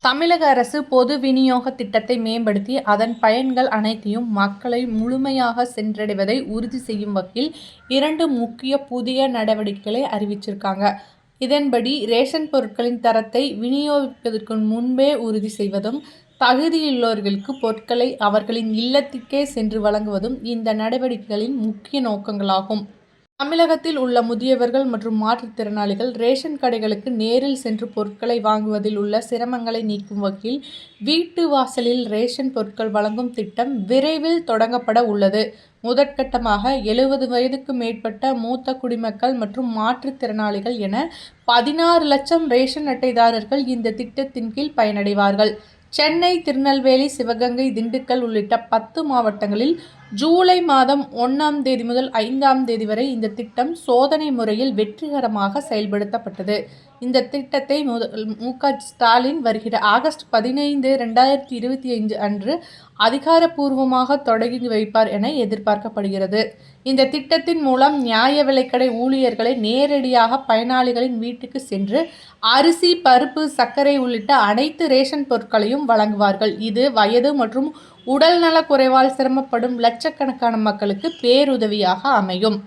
தமிழக அரசு பொது விநியோக திட்டத்தை மேம்படுத்தி அதன் பயன்கள் அனைத்தையும் மக்களை முழுமையாக சென்றடைவதை உறுதி செய்யும் வகையில் 2 முக்கிய புதிய நடவடிக்கைகளை அறிவிச்சிருக்காங்க. இதன்படி ரேஷன் பொருட்களின் தரத்தை விநியோகிப்பதற்கு முன்பே உறுதி செய்வதும், தகுதியுள்ளவர்களுக்கு பொருட்களை அவர்களின் இல்லத்திற்கே சென்று வழங்குவதும் இந்த நடவடிக்கைகளின் முக்கிய நோக்கங்களாகும். தமிழகத்தில் உள்ள முதியவர்கள் மற்றும் மாற்றுத்திறனாளிகள் ரேஷன் கடைகளுக்கு நேரில் சென்று பொருட்களை வாங்குவதில் உள்ள சிரமங்களை நீக்கும் வகையில் வீட்டு வாசலில் ரேஷன் பொருட்கள் வழங்கும் திட்டம் விரைவில் தொடங்கப்பட உள்ளது. முதற்கட்டமாக 70 வயதுக்கு மேற்பட்ட மூத்த குடிமக்கள் மற்றும் மாற்றுத்திறனாளிகள் என 16 லட்சம் ரேஷன் அட்டைதாரர்கள் இந்த திட்டத்தின் கீழ் பயனடைவார்கள். சென்னை, திருநெல்வேலி, சிவகங்கை, திண்டுக்கல் உள்ளிட்ட 10 மாவட்டங்களில் ஜூலை மாதம் 1ஆம் தேதி முதல் 5ஆம் தேதி வரை இந்த திட்டம் சோதனை முறையில் வெற்றிகரமாக செயல்படுத்தப்பட்டது. இந்த திட்டத்தை மு.க. ஸ்டாலின் வருகிற ஆகஸ்ட் 15, 2025 அன்று அதிகாரப்பூர்வமாக தொடங்கி வைப்பார் என எதிர்பார்க்கப்படுகிறது. இந்த திட்டத்தின் மூலம் நியாய விலைக்கடை ஊழியர்களை நேரடியாக பயனாளிகளின் வீட்டுக்கு சென்று அரிசி, பருப்பு, சர்க்கரை உள்ளிட்ட அனைத்து ரேஷன் பொருட்களையும் வழங்குவார்கள். இது வயது மற்றும் உடல்நலக் குறைவால் சிரமப்படும் லட்சக்கணக்கான மக்களுக்கு பேருதவியாக அமையும்.